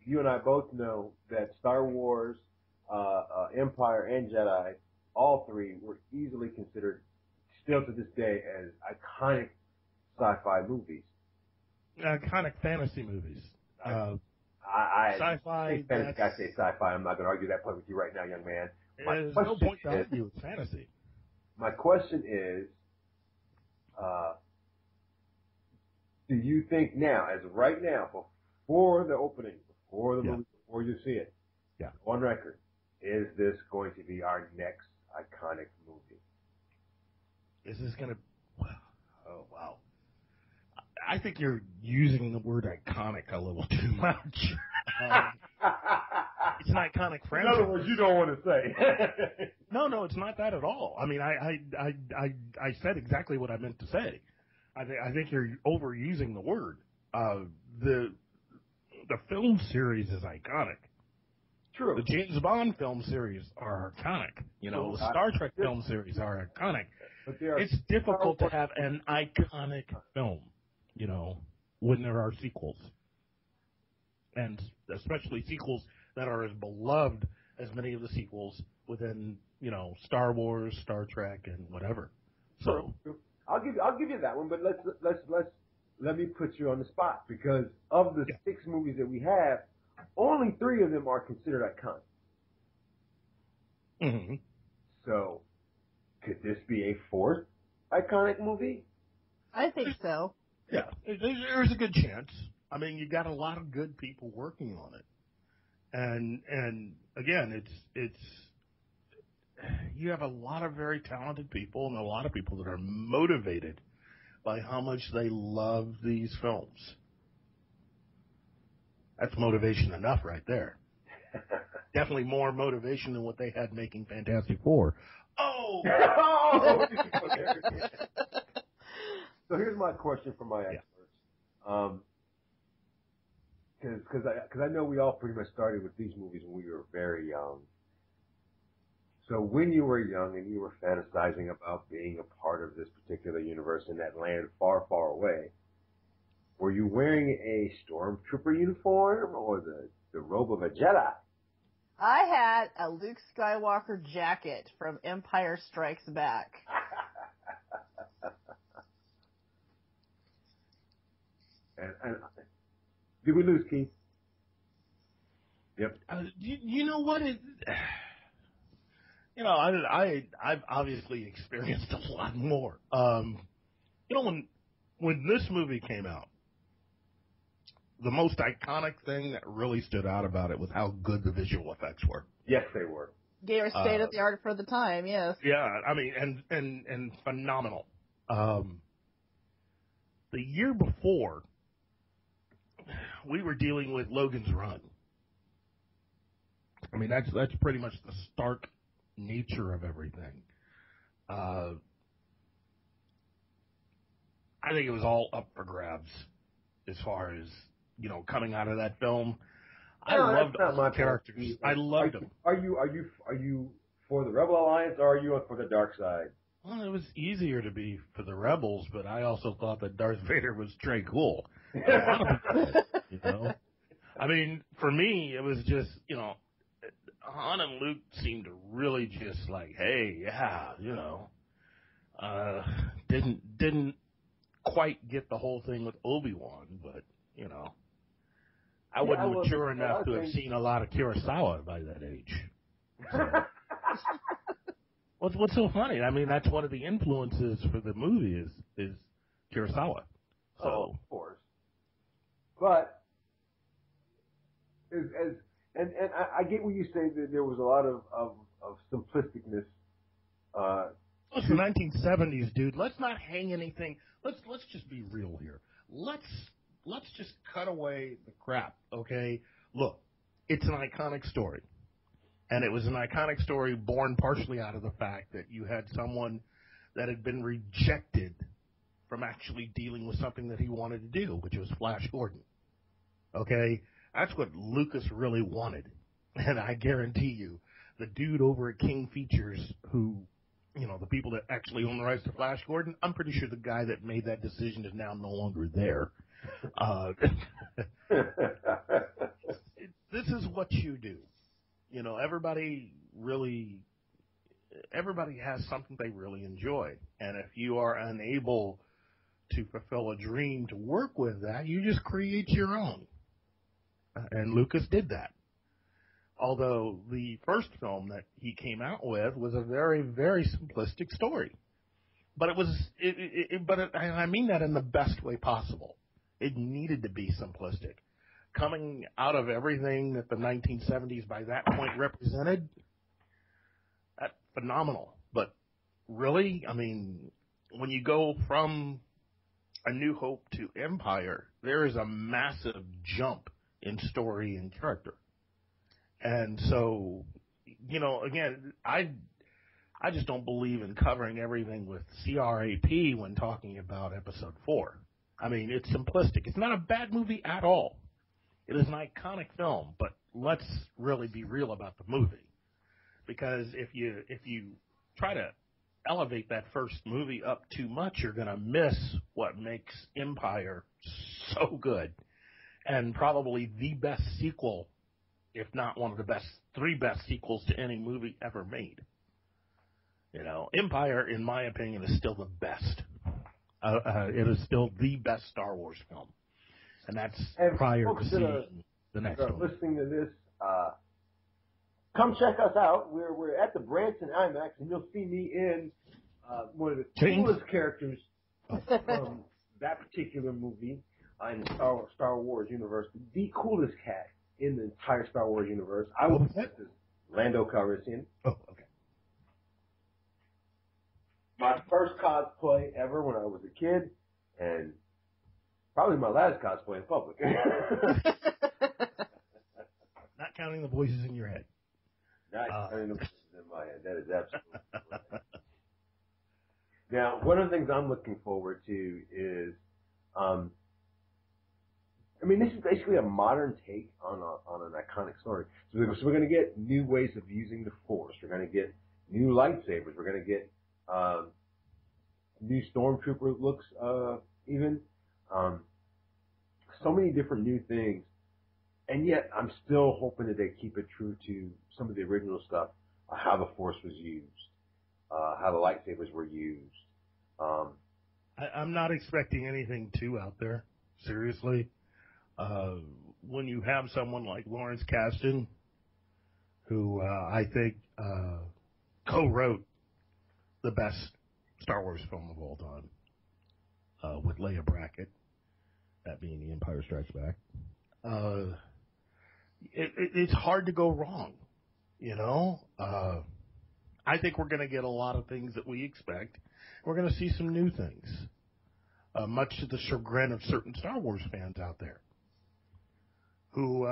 You and I both know that Star Wars, Empire, and Jedi, all three were easily considered, still to this day, as iconic sci-fi movies. Iconic fantasy movies. Sci-fi. I say sci-fi. I'm not going to argue that point with you right now, young man. There's no point to argue. It's fantasy. My question is, do you think now, as of right now, before the opening, before the movie, before you see it, on record, is this going to be our next iconic movie? Is this going to... Oh, wow. I think you're using the word iconic a little too much. It's an iconic franchise. In other words, you don't want to say. No, it's not that at all. I mean, I said exactly what I meant to say. I think you're overusing the word. The film series is iconic. True. The James Bond film series are iconic. The Star Trek film series are iconic. But it's difficult to have an iconic film, when there are sequels. And especially sequels that are as beloved as many of the sequels within, Star Wars, Star Trek, and whatever. So I'll give you that one, but let me put you on the spot, because of the 6 movies that we have, only 3 of them are considered iconic. Mm-hmm. So, could this be a 4th iconic movie? I think so. Yeah, there's a good chance. I mean, you got a lot of good people working on it, and again, it's you have a lot of very talented people and a lot of people that are motivated by how much they love these films. That's motivation enough right there. Definitely more motivation than what they had making Fantastic Four. Oh! So here's my question for my experts. Because I know we all pretty much started with these movies when we were very young. So when you were young and you were fantasizing about being a part of this particular universe in that land far, far away, were you wearing a stormtrooper uniform or the robe of a Jedi? I had a Luke Skywalker jacket from Empire Strikes Back. and did we lose Keith? Yep. You know what? I've obviously experienced a lot more. When this movie came out, the most iconic thing that really stood out about it was how good the visual effects were. Yes, they were. They were state of the art for the time. Yes. Yeah, I mean, and phenomenal. The year before, we were dealing with Logan's Run. I mean, that's pretty much the stark nature of everything. I think it was all up for grabs as far as, coming out of that film. I loved all the characters. I loved them. Are you for the Rebel Alliance or are you for the dark side? Well, it was easier to be for the Rebels, but I also thought that Darth Vader was straight cool. A lot of people, I mean, for me, it was just, Han and Luke seemed to really just like, hey, yeah, didn't quite get the whole thing with Obi-Wan, but, I wasn't mature enough to have seen a lot of Kurosawa by that age. So. What's so funny? I mean, that's one of the influences for the movie is Kurosawa. So, of course. But I get when you say that there was a lot of simplisticness. It's the 1970s, dude. Let's not hang anything. Let's just be real here. Let's just cut away the crap, okay? Look, it's an iconic story. And it was an iconic story born partially out of the fact that you had someone that had been rejected from actually dealing with something that he wanted to do, which was Flash Gordon. Okay? That's what Lucas really wanted. And I guarantee you, the dude over at King Features who, the people that actually own the rights to Flash Gordon, I'm pretty sure the guy that made that decision is now no longer there. is what you do. You know, everybody has something they really enjoy. And if you are unable to fulfill a dream to work with that, you just create your own. And Lucas did that. Although the first film that he came out with was a very, very simplistic story. But I mean that in the best way possible. It needed to be simplistic. Coming out of everything that the 1970s by that point represented, that's phenomenal. But really, I mean, when you go from A New Hope to Empire, there is a massive jump in story and character. And so, you know, again, I just don't believe in covering everything with CRAP when talking about Episode 4. I mean, it's simplistic. It's not a bad movie at all. It is an iconic film, but let's really be real about the movie. Because if you try to elevate that first movie up too much, you're going to miss what makes Empire so good. And probably the best sequel, if not one of the three best sequels to any movie ever made. You know, Empire, in my opinion, is still the best. It is still the best Star Wars film. And that's prior to seeing the next one. Listening to this, come check us out. We're at the Branson Imax, and you'll see me in one of the coolest characters from that particular movie in the Star Wars universe. The coolest cat in the entire Star Wars universe. I will be Lando Calrissian. Oh, okay. My first cosplay ever when I was a kid, and probably my last cosplay in public. Not counting the voices in your head. Not counting the voices in my head. That is absolutely right. Now, one of the things I'm looking forward to is, I mean, this is basically a modern take on an iconic story. So we're going to get new ways of using the Force. We're going to get new lightsabers. We're going to get new stormtrooper looks, even. So many different new things. And yet, I'm still hoping that they keep it true to some of the original stuff, how the Force was used, how the lightsabers were used. I'm not expecting anything too out there, seriously. When you have someone like Lawrence Kasdan, who I think co-wrote the best Star Wars film of all time, with Leia Brackett, that being The Empire Strikes Back, it's hard to go wrong, you know? I think we're going to get a lot of things that we expect. We're going to see some new things, much to the chagrin of certain Star Wars fans out there who,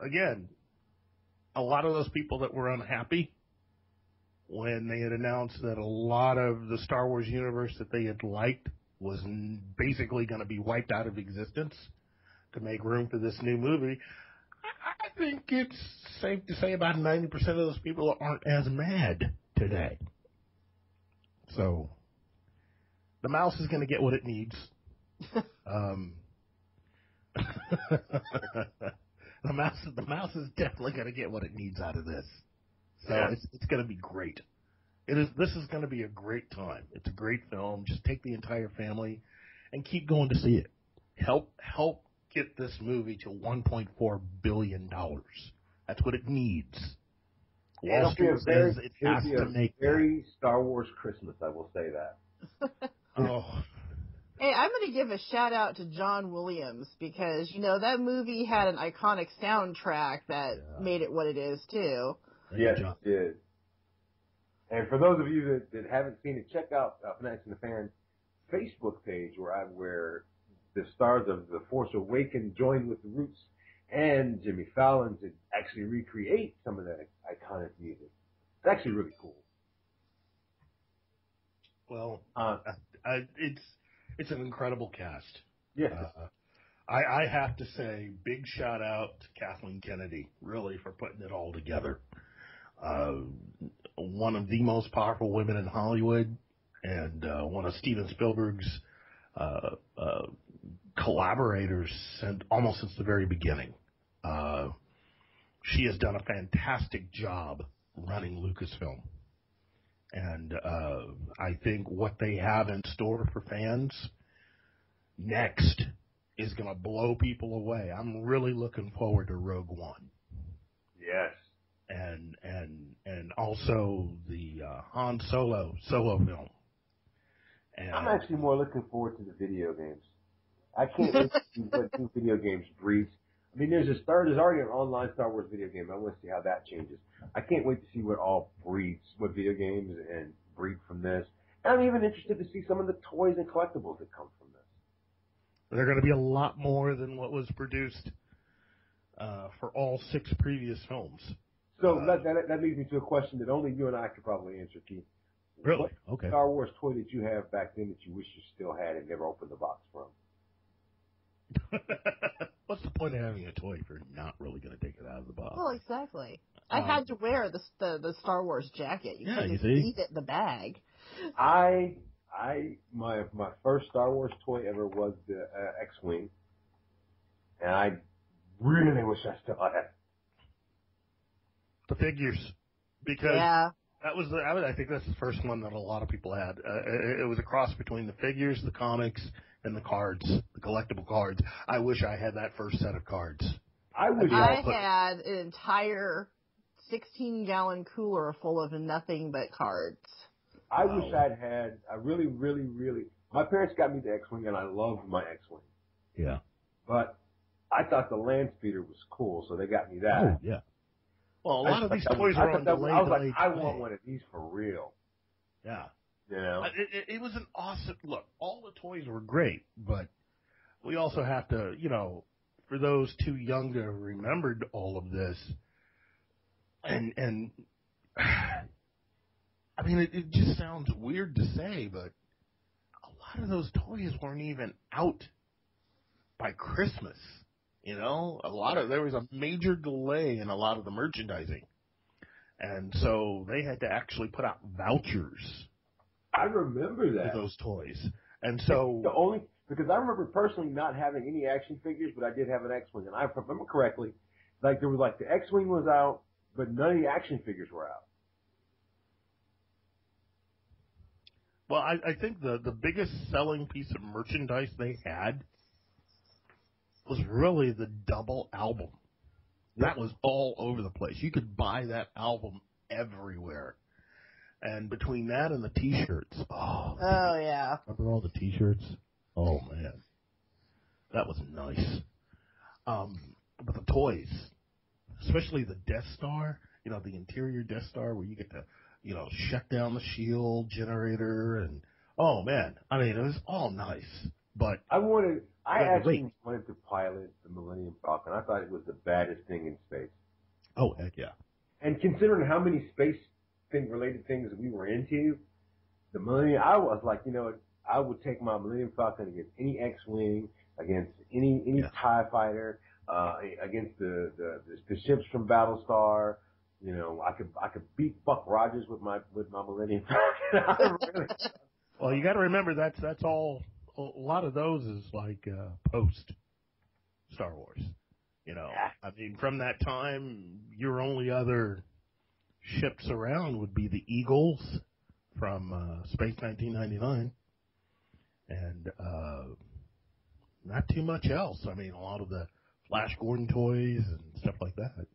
again, a lot of those people that were unhappy when they had announced that a lot of the Star Wars universe that they had liked was basically going to be wiped out of existence to make room for this new movie. I think it's safe to say about 90% of those people aren't as mad today. So the mouse is going to get what it needs. The mouse is definitely going to get what it needs out of this. So yeah. It's going to be great. This is going to be a great time. It's a great film. Just take the entire family and keep going to see it. Help get this movie to $1.4 billion. That's what it needs. Wall Street says it has to make very Star Wars Christmas, I will say that. Oh. Hey, I'm going to give a shout out to John Williams because, you know, that movie had an iconic soundtrack that made it what it is, too. Yes, it did. And for those of you that haven't seen it, check out Fanatics and the Fans Facebook page where the stars of The Force Awakens joined with the Roots and Jimmy Fallon to actually recreate some of that iconic music. It's actually really cool. Well, it's an incredible cast. Yeah. I have to say, big shout out to Kathleen Kennedy, really, for putting it all together. One of the most powerful women in Hollywood, and one of Steven Spielberg's almost since the very beginning. she has done a fantastic job running Lucasfilm. And I think what they have in store for fans next is going to blow people away. I'm really looking forward to Rogue One. Yes. And also the Han Solo film. And I'm actually more looking forward to the video games. I can't wait to see what new video games breeds. I mean, there's already an online Star Wars video game. I want to see how that changes. I can't wait to see what video games and breed from this. And I'm even interested to see some of the toys and collectibles that come from this. They're going to be a lot more than what was produced for all 6 previous films. So that leads me to a question that only you and I could probably answer, Keith. Really? What Okay. Star Wars toy that you have back then that you wish you still had and never opened the box from? What's the point of having a toy if you're not really going to take it out of the box? Well, exactly. I had to wear the Star Wars jacket. You couldn't leave it in the bag. My first Star Wars toy ever was the X-Wing, and I really wish I still had it. The figures, because yeah. I think that's the first one that a lot of people had. It was a cross between the figures, the comics, and the cards, the collectible cards. I wish I had that first set of cards. I had an entire 16-gallon cooler full of nothing but cards. I wish I really, really, really. My parents got me the X-Wing, and I loved my X-Wing. Yeah. But I thought the land speeder was cool, so they got me that. Oh, yeah. Well, a lot of these toys are on delay. I was like, I want one of these for real. Yeah. You know? It was an awesome look. All the toys were great, but we also have to, for those too young to have remembered all of this, and I mean, it just sounds weird to say, but a lot of those toys weren't even out by Christmas. There was a major delay in a lot of the merchandising. And so they had to actually put out vouchers. I remember that. For those toys. And so. Because I remember personally not having any action figures, but I did have an X-Wing. And I remember correctly, there was the X-Wing was out, but none of the action figures were out. Well, I think the biggest selling piece of merchandise they had was really the double album. That was all over the place. You could buy that album everywhere. And between that and the T-shirts. Oh, yeah. Remember all the T-shirts? Oh, man. That was nice. But the toys, especially the Death Star, the interior Death Star where you get to, shut down the shield generator. And, oh, man. I mean, it was all nice. But I actually wanted to pilot the Millennium Falcon. I thought it was the baddest thing in space. Oh, heck yeah. And considering how many space-related things we were into, the Millennium, I was like, I would take my Millennium Falcon against any X-Wing, against any TIE fighter, against the ships from Battlestar. I could beat Buck Rogers with my Millennium Falcon. Well, you got to remember that's all. A lot of those is post Star Wars. I mean, from that time, your only other ships around would be the Eagles from Space 1999, and not too much else. I mean, a lot of the Flash Gordon toys and stuff like that.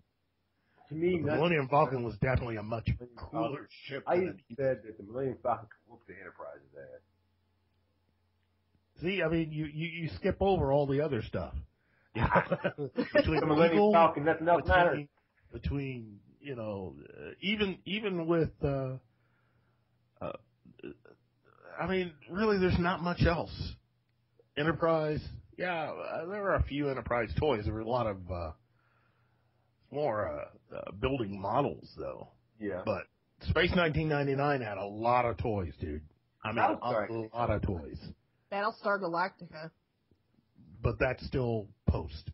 To me, the Millennium Falcon was definitely a much cooler ship. I said that the Millennium Falcon could whoop the Enterprise's ass. See, I mean, you skip over all the other stuff. Between the Millennium Falcon, nothing else matters. Between even with, I mean, really, there's not much else. Enterprise, there are a few Enterprise toys. There were a lot of more building models, though. Yeah. But Space 1999 had a lot of toys, dude. I mean, a lot of toys. Battlestar Galactica. But that's still post.